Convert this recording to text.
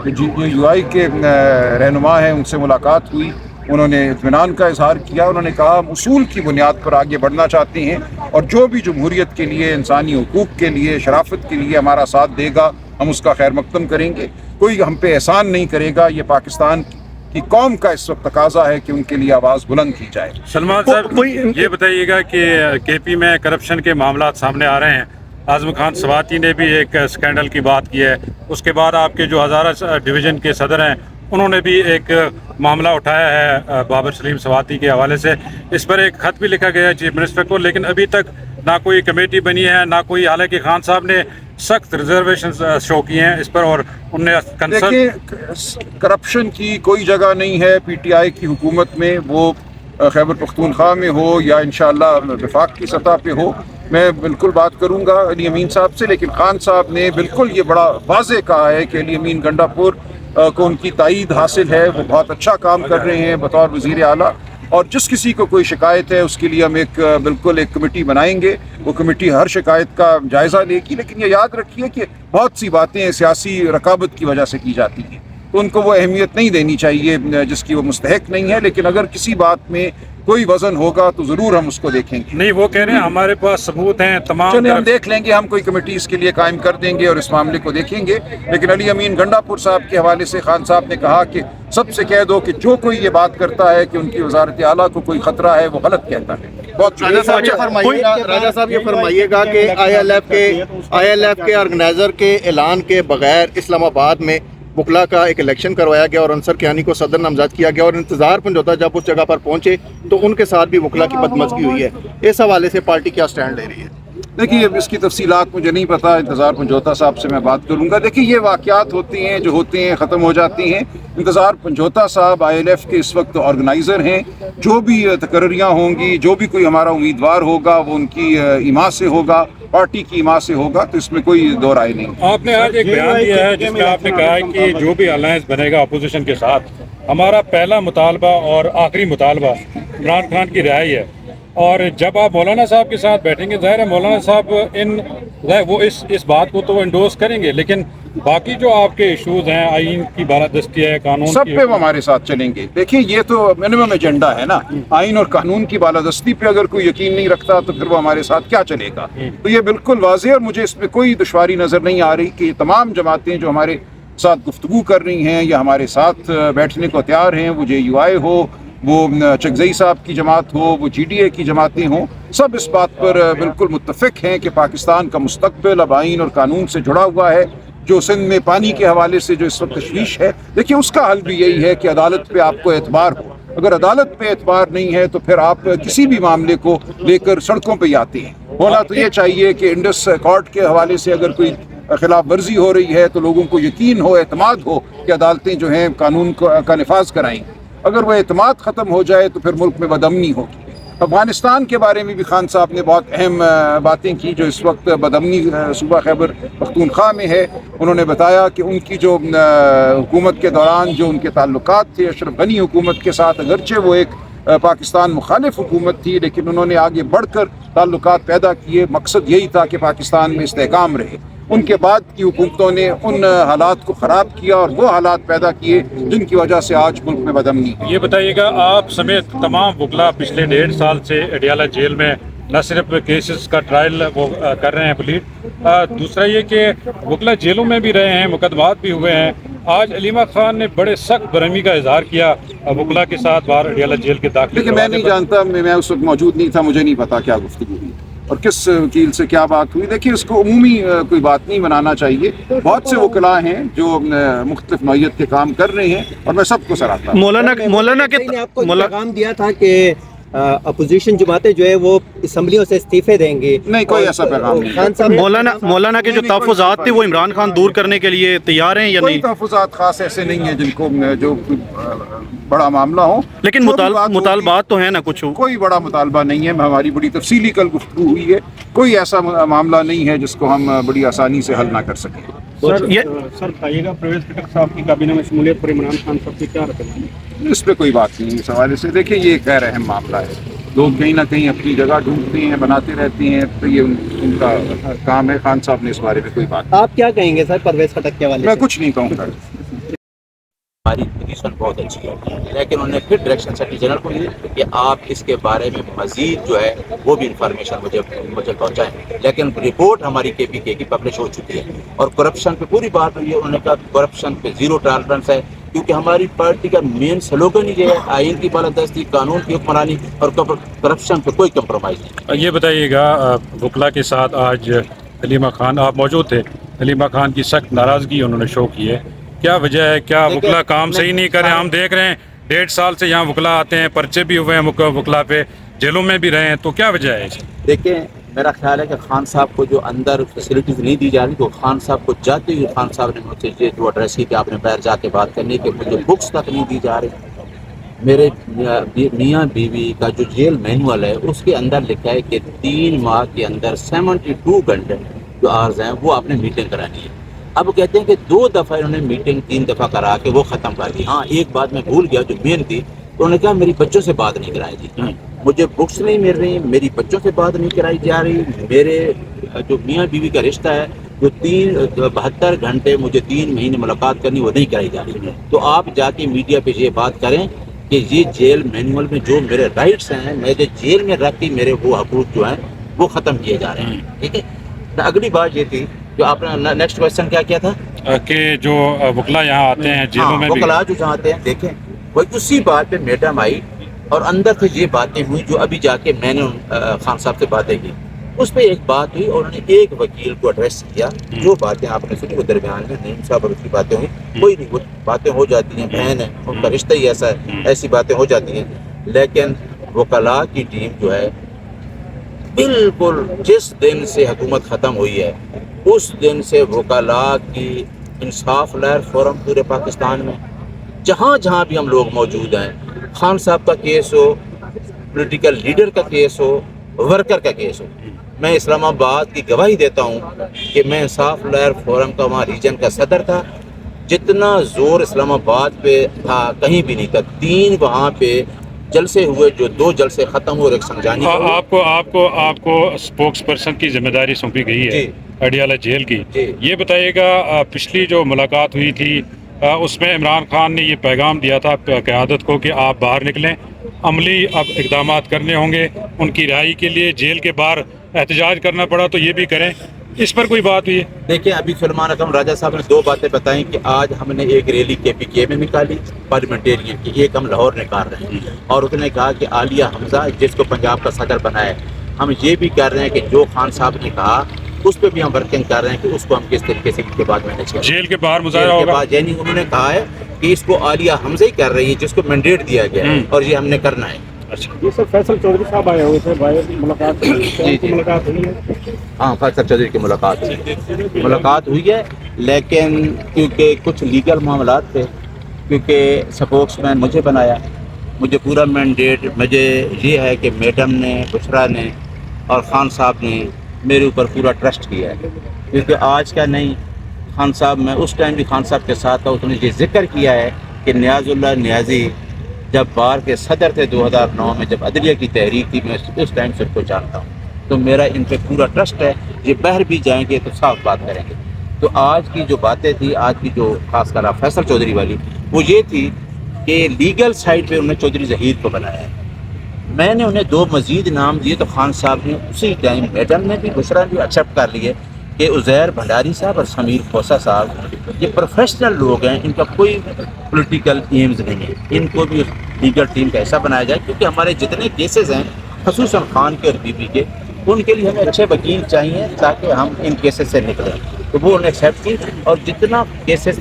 جو UI کے رہنما ہیں ان سے ملاقات ہوئی، انہوں نے اطمینان کا اظہار کیا، انہوں نے کہا ہم اصول کی بنیاد پر آگے بڑھنا چاہتے ہیں اور جو بھی جمہوریت کے لیے، انسانی حقوق کے لیے، شرافت کے لیے ہمارا ساتھ دے گا ہم اس کا خیر مقدم کریں گے، کوئی ہم پہ احسان نہیں کرے گا۔ یہ پاکستان کی قوم کا اس وقت تقاضا ہے کہ ان کے لیے آواز بلند کی جائے۔ سلمان صاحب یہ بتائیے گا کہ KP میں کرپشن کے معاملات سامنے آ رہے ہیں، اعظم خان سواتی نے بھی ایک سکینڈل کی بات کی ہے، اس کے بعد آپ کے جو ہزارہ ڈویژن کے صدر ہیں انہوں نے بھی ایک معاملہ اٹھایا ہے بابر سلیم سواتی کے حوالے سے، اس پر ایک خط بھی لکھا گیا ہے چیف منسٹر کو، لیکن ابھی تک نہ کوئی کمیٹی بنی ہے نہ کوئی، حالانکہ خان صاحب نے سخت ریزرویشنز شو کیے ہیں اس پر اور ان نے دیکھیں کرپشن کی کوئی جگہ نہیں ہے PTI کی حکومت میں، وہ خیبر پختونخوا میں ہو یا انشاءاللہ وفاق کی سطح پہ ہو۔ میں بالکل بات کروں گا علی امین صاحب سے، لیکن خان صاحب نے بالکل یہ بڑا واضح کہا ہے کہ علی امین گنڈا پور کو ان کی تائید حاصل ہے، وہ بہت اچھا کام کر رہے ہیں بطور وزیر اعلیٰ، اور جس کسی کو کوئی شکایت ہے اس کے لیے ہم بالکل ایک کمیٹی بنائیں گے، وہ کمیٹی ہر شکایت کا جائزہ لے گی، لیکن یہ یاد رکھیے کہ بہت سی باتیں سیاسی رقابت کی وجہ سے کی جاتی ہیں، تو ان کو وہ اہمیت نہیں دینی چاہیے جس کی وہ مستحق نہیں ہے، لیکن اگر کسی بات میں کوئی وزن ہوگا تو ضرور ہم اس کو دیکھیں گے۔ نہیں، وہ کہہ رہے ہیں ہمارے پاس ثبوت ہیں تمام، چلیں ہم دیکھ لیں گے، ہم کوئی کمیٹی اس کے لیے قائم کر دیں گے اور اس معاملے کو دیکھیں گے، لیکن علی امین گنڈا پور صاحب کے حوالے سے خان صاحب نے کہا کہ سب سے کہہ دو کہ جو کوئی یہ بات کرتا ہے کہ ان کی وزارت اعلیٰ کو کوئی خطرہ ہے وہ غلط کہتا ہے۔ بہت راجہ صاحب یہ فرمائیے گا کہ ILF کے آرگنائزر کے اعلان کے بغیر اسلام آباد میں وکلا کا ایک الیکشن کروایا گیا اور انصر کیانی کو صدر نامزد کیا گیا، اور انتظار پنجوتا جب اس جگہ پر پہنچے تو ان کے ساتھ بھی وکلا کی بدمزگی ہوئی ہے، اس حوالے سے پارٹی کیا سٹینڈ لے رہی ہے؟ دیکھیے اس کی تفصیلات مجھے نہیں پتا، انتظار پنجوتا صاحب سے میں بات کروں گا۔ دیکھیے یہ واقعات ہوتے ہیں جو ہوتے ہیں ختم ہو جاتی ہیں۔ انتظار پنجوتا صاحب ILF کے اس وقت آرگنائزر ہیں، جو بھی تقرریاں ہوں گی، جو بھی کوئی ہمارا امیدوار ہوگا وہ ان کی ایما سے ہوگا، پارٹی کی ایما سے ہوگا، تو اس میں کوئی دو رائے نہیں۔ آپ نے آج ایک بیان دیا ہے جس میں آپ نے کہا ہے کہ جو بھی الائنس بنے گا اپوزیشن کے ساتھ، ہمارا پہلا مطالبہ اور آخری مطالبہ عمران خان کی رہائی ہے، اور جب آپ مولانا صاحب کے ساتھ بیٹھیں گے ظاہر ہے مولانا صاحب وہ اس بات کو تو انڈورس کریں گے، لیکن باقی جو آپ کے ایشوز ہیں، آئین کی بالادستی ہے، قانون سب پہ وہ ہمارے ساتھ چلیں گے۔ دیکھیں یہ تو منیمم ایجنڈا ہے نا، آئین اور قانون کی بالادستی پہ اگر کوئی یقین نہیں رکھتا تو پھر وہ ہمارے ساتھ کیا چلے گا؟ تو یہ بالکل واضح، اور مجھے اس میں کوئی دشواری نظر نہیں آ رہی کہ تمام جماعتیں جو ہمارے ساتھ گفتگو کر رہی ہیں یا ہمارے ساتھ بیٹھنے کو تیار ہیں، وہ JUI ہو، وہ چکزئی صاحب کی جماعت ہو، وہ GDA کی جماعتیں ہوں، سب اس بات پر بالکل متفق ہیں کہ پاکستان کا مستقبل اب آئین اور قانون سے جڑا ہوا ہے۔ جو سندھ میں پانی کے حوالے سے جو اس وقت تشویش ہے، دیکھیے اس کا حل بھی یہی ہے کہ عدالت پہ آپ کو اعتبار ہو، اگر عدالت پہ اعتبار نہیں ہے تو پھر آپ کسی بھی معاملے کو لے کر سڑکوں پہ آتے ہیں۔ ہونا تو یہ چاہیے کہ انڈس کارڈ کے حوالے سے اگر کوئی خلاف ورزی ہو رہی ہے تو لوگوں کو یقین ہو، اعتماد ہو کہ عدالتیں جو ہیں قانون کا نفاذ کرائیں۔ اگر وہ اعتماد ختم ہو جائے تو پھر ملک میں بدامنی ہوگی۔ افغانستان کے بارے میں بھی خان صاحب نے بہت اہم باتیں کی، جو اس وقت بدامنی صوبہ خیبر پختونخوا میں ہے۔ انہوں نے بتایا کہ ان کی جو حکومت کے دوران جو ان کے تعلقات تھے اشرف غنی حکومت کے ساتھ، اگرچہ وہ ایک پاکستان مخالف حکومت تھی لیکن انہوں نے آگے بڑھ کر تعلقات پیدا کیے، مقصد یہی تھا کہ پاکستان میں استحکام رہے۔ ان کے بعد کی حکومتوں نے ان حالات کو خراب کیا اور وہ حالات پیدا کیے جن کی وجہ سے آج ملک میں بدامنی ہے۔ یہ بتائیے گا، آپ سمیت تمام وکلا پچھلے 1.5 سال سے اڈیالہ جیل میں نہ صرف کیسز کا ٹرائل وہ کر رہے ہیں پلیٹ، دوسرا یہ کہ وکلا جیلوں میں بھی رہے ہیں، مقدمات بھی ہوئے ہیں۔ آج علیمہ خان نے بڑے سخت برہمی کا اظہار کیا وکلا کے ساتھ باہر اڈیالہ جیل کے داخلے۔ لیکن میں نہیں جانتا، میں اس وقت موجود نہیں تھا، مجھے نہیں پتا کیا گفتگو ہوئی اور کس وکیل سے کیا بات ہوئی۔ دیکھیے اس کو عمومی کوئی بات نہیں بنانا چاہیے، بہت سے وکلاء ہیں جو مختلف نوعیت کے کام کر رہے ہیں اور میں سب کو سراہتا ہوں۔ مولانا نے آپ کو پیغام دیا تھا کہ اپوزیشن جماعتیں جو ہے وہ اسمبلیوں سے استعفے دیں گے، نہیں کوئی ایسا پیغام نہیں۔ خان صاحب مولانا کے جو تحفظات تھے وہ عمران خان دور کرنے کے لیے تیار ہیں یا کوئی نہیں؟ تحفظات خاص ایسے نہیں ہیں جن کو جو بڑا معاملہ ہو، لیکن مطالبات تو ہیں نا کچھ؟ کوئی بڑا مطالبہ نہیں ہے، ہماری بڑی تفصیلی کل گفتگو ہوئی ہے، کوئی ایسا معاملہ نہیں ہے جس کو ہم بڑی آسانی سے حل نہ کر سکیں۔ سر بتائیے گا، پرویز خٹک صاحب کی کابینہ میں شمولیت پر عمران خان صاحب کی کیا رقم ہے؟ اس پہ کوئی بات نہیں اس حوالے سے۔ دیکھیں یہ ایک غیر اہم معاملہ ہے، لوگ کہیں نہ کہیں اپنی جگہ ڈھونڈتے ہیں، بناتے رہتے ہیں، تو یہ ان کا کام ہے۔ خان صاحب نے اس بارے میں کوئی بات آپ کیا کہیں گے سر پرویز خٹک کے حوالے سے؟ میں کچھ نہیں کہوں گا۔ ہماری پوزیشن بہت اچھی ہے، لیکن انہوں نے پھر ڈائریکشن سیکرٹری جنرل کو دی کہ آپ اس کے بارے میں مزید جو ہے وہ بھی انفارمیشن مجھے پہنچائیں، لیکن رپورٹ ہماری KPK کی پبلش ہو چکی ہے اور کرپشن پہ پوری بات ہوئی ہے۔ انہوں نے کہا کرپشن پہ زیرو ٹالرنس ہے، کیونکہ ہماری پارٹی کا مین سلوگن ہی یہ ہے آئین کی بالادستی، قانون کی حکمرانی اور کرپشن پہ کوئی کمپرومائز نہیں۔ یہ بتائیے گا وکلا کے ساتھ آج حلیمہ خان آپ موجود تھے، حلیمہ خان کی سخت ناراضگی انہوں نے شو کی ہے، کیا وجہ ہے؟ کیا وکلا کام صحیح نہیں کر رہے ہیں؟ ہم دیکھ رہے ہیں 1.5 سال سے یہاں وکلا آتے ہیں، پرچے بھی ہوئے ہیں وکلا پہ، جیلوں میں بھی رہے ہیں، تو کیا وجہ ہے اس کی؟ دیکھیں میرا خیال ہے کہ خان صاحب کو جو اندر فیسلٹیز نہیں دی جا رہی، تو خان صاحب کو جاتے ہوئے خان صاحب نے مجھ سے یہ جو ایڈریس کی کہ آپ نے باہر جا کے بات کرنی کہ مجھے بکس تک نہیں دی جا رہی۔ میرے میاں بیوی کا جو جیل مینول ہے اس کے اندر لکھا ہے کہ 3 ماہ کے اندر 72 گھنٹے جو آرز ہیں وہ آپ نے میٹنگ کرانی ہے۔ اب کہتے ہیں کہ 2 دفعہ انہوں نے میٹنگ 3 دفعہ کرا کے وہ ختم کر دی۔ ہاں ایک بات میں بھول گیا جو مین تھی، انہوں نے کہا میری بچوں سے بات نہیں کرائی جی، مجھے بکس نہیں مل رہی، میری بچوں سے بات نہیں کرائی جا رہی، میرے جو میاں بیوی کا رشتہ ہے جو 72 گھنٹے مجھے 3 مہینے ملاقات کرنی وہ نہیں کرائی جا رہی۔ تو آپ جا کے میڈیا پہ یہ بات کریں کہ یہ جیل مینول میں جو میرے رائٹس ہیں، میں جو جیل میں رکھ کے میرے وہ حقوق جو ہیں وہ ختم کیے جا رہے ہیں، ٹھیک ہے۔ اگلی بات یہ تھی جو آپ نے نیکسٹ کوشچن کیا تھا کہ جو وکلا یہاں آتے ہیں جیلوں میں بھی، وکلا جو چاہتے ہیں، دیکھیں وہ اسی بات پہ میڈم آئی اور اندر سے یہ باتیں ہوئی جو ابھی جا کے میں نے خان صاحب سے باتیں کی، اس پہ ایک بات ہوئی اور انہوں نے ایک وکیل کو ایڈریس کیا، جو باتیں آپ نے سنی وہ درمیان میں نعیم صاحب اور اس کی باتیں ہوئی، کوئی نہیں، وہ باتیں ہو جاتی ہیں، بہن ہے، ان کا رشتہ ہی ایسا ہے، ایسی باتیں ہو جاتی ہیں، لیکن وکلا کی ٹیم جو ہے بالکل جس دن سے حکومت ختم ہوئی ہے اس دن سے وکلا کی انصاف لہر فورم پورے پاکستان میں جہاں جہاں بھی ہم لوگ موجود ہیں، خان صاحب کا کیس ہو، پولیٹیکل لیڈر کا کیس ہو، ورکر کا کیس ہو، میں اسلام آباد کی گواہی دیتا ہوں کہ میں انصاف لہر فورم کا وہاں ریجن کا صدر تھا، جتنا زور اسلام آباد پہ تھا کہیں بھی نہیں تھا۔ 3 وہاں پہ جلسے ہوئے، جو 2 جلسے ختم ہوئے اور ایک سمجھانی آپ کو اسپوکس پرسن کی ذمہ داری سونپی گئی ہے اڈیالہ جیل کی۔ یہ بتائیے گا پچھلی جو ملاقات ہوئی تھی اس میں عمران خان نے یہ پیغام دیا تھا قیادت کو کہ آپ باہر نکلیں، عملی اب اقدامات کرنے ہوں گے، ان کی رہائی کے لیے جیل کے باہر احتجاج کرنا پڑا تو یہ بھی کریں، اس پر کوئی بات ہوئی ہے؟ دیکھیں ابھی سلمان اکرم راجہ صاحب نے 2 باتیں بتائیں کہ آج ہم نے ایک ریلی KPK میں نکالی پارلیمنٹیرین کی، ایک ہم لاہور نکال رہے ہیں، اور اس نے کہا کہ عالیہ حمزہ جس کو پنجاب کا صدر بنایا ہے، ہم یہ بھی کر رہے ہیں کہ جو خان صاحب نے کہا اس پہ بھی ہم ورکنگ کر رہے ہیں کہ اس کو ہم کس طریقے سے کے بعد مینیج کریں۔ جیل کے باہر مظاہرہ ہوگا، یعنی انہوں نے کہا ہے کہ اس کو عالیہ حمزہ ہی کر رہی ہے جس کو مینڈیٹ دیا گیا ہے اور یہ ہم نے کرنا ہے۔ یہ سر فیصل چودھری صاحب آئے ہوئے تھے بھائی، ملاقات ملاقات ہوئی ہے؟ ہاں فیصل چودھری کی ملاقات ہوئی ہے، لیکن کیونکہ کچھ لیگل معاملات تھے، کیونکہ سپوکس مین مجھے بنایا، مجھے پورا مینڈیٹ مجھے یہ ہے کہ میڈم نے، بشرا نے اور خان صاحب نے میرے اوپر پورا ٹرسٹ کیا ہے، کیونکہ آج کا نہیں، خان صاحب میں اس ٹائم بھی خان صاحب کے ساتھ تھا، اس نے یہ ذکر کیا ہے کہ نیاز اللہ نیازی جب بار کے صدر تھے 2009 میں جب عدلیہ کی تحریک تھی، میں اس ٹائم سے ان کو جانتا ہوں، تو میرا ان پہ پورا ٹرسٹ ہے، یہ باہر بھی جائیں گے تو صاف بات کریں گے۔ تو آج کی جو باتیں تھی، آج کی جو خاص کر فیصل چودھری والی، وہ یہ تھی کہ لیگل سائڈ پہ انہوں نے چودھری ظہیر کو بنایا ہے، میں نے انہیں 2 مزید نام دیے، تو خان صاحب نے اسی ٹائم میڈم نے بھی، بشرا نے بھی ایکسیپٹ کر لیے کہ عزیر بھنڈاری صاحب اور سمیر کھوسا صاحب یہ پروفیشنل لوگ ہیں، ان کا کوئی پولیٹیکل ایمز نہیں ہے، ان کو بھی لیگل ٹیم کا ایسا بنایا جائے، کیونکہ ہمارے جتنے کیسز ہیں خصوصاً خان کے اور بیوی کے، ان کے لیے ہمیں اچھے وکیل چاہیے تاکہ ہم ان کیسز سے نکلیں، تو وہ انہیں ایکسیپٹ کی اور جتنا کیسز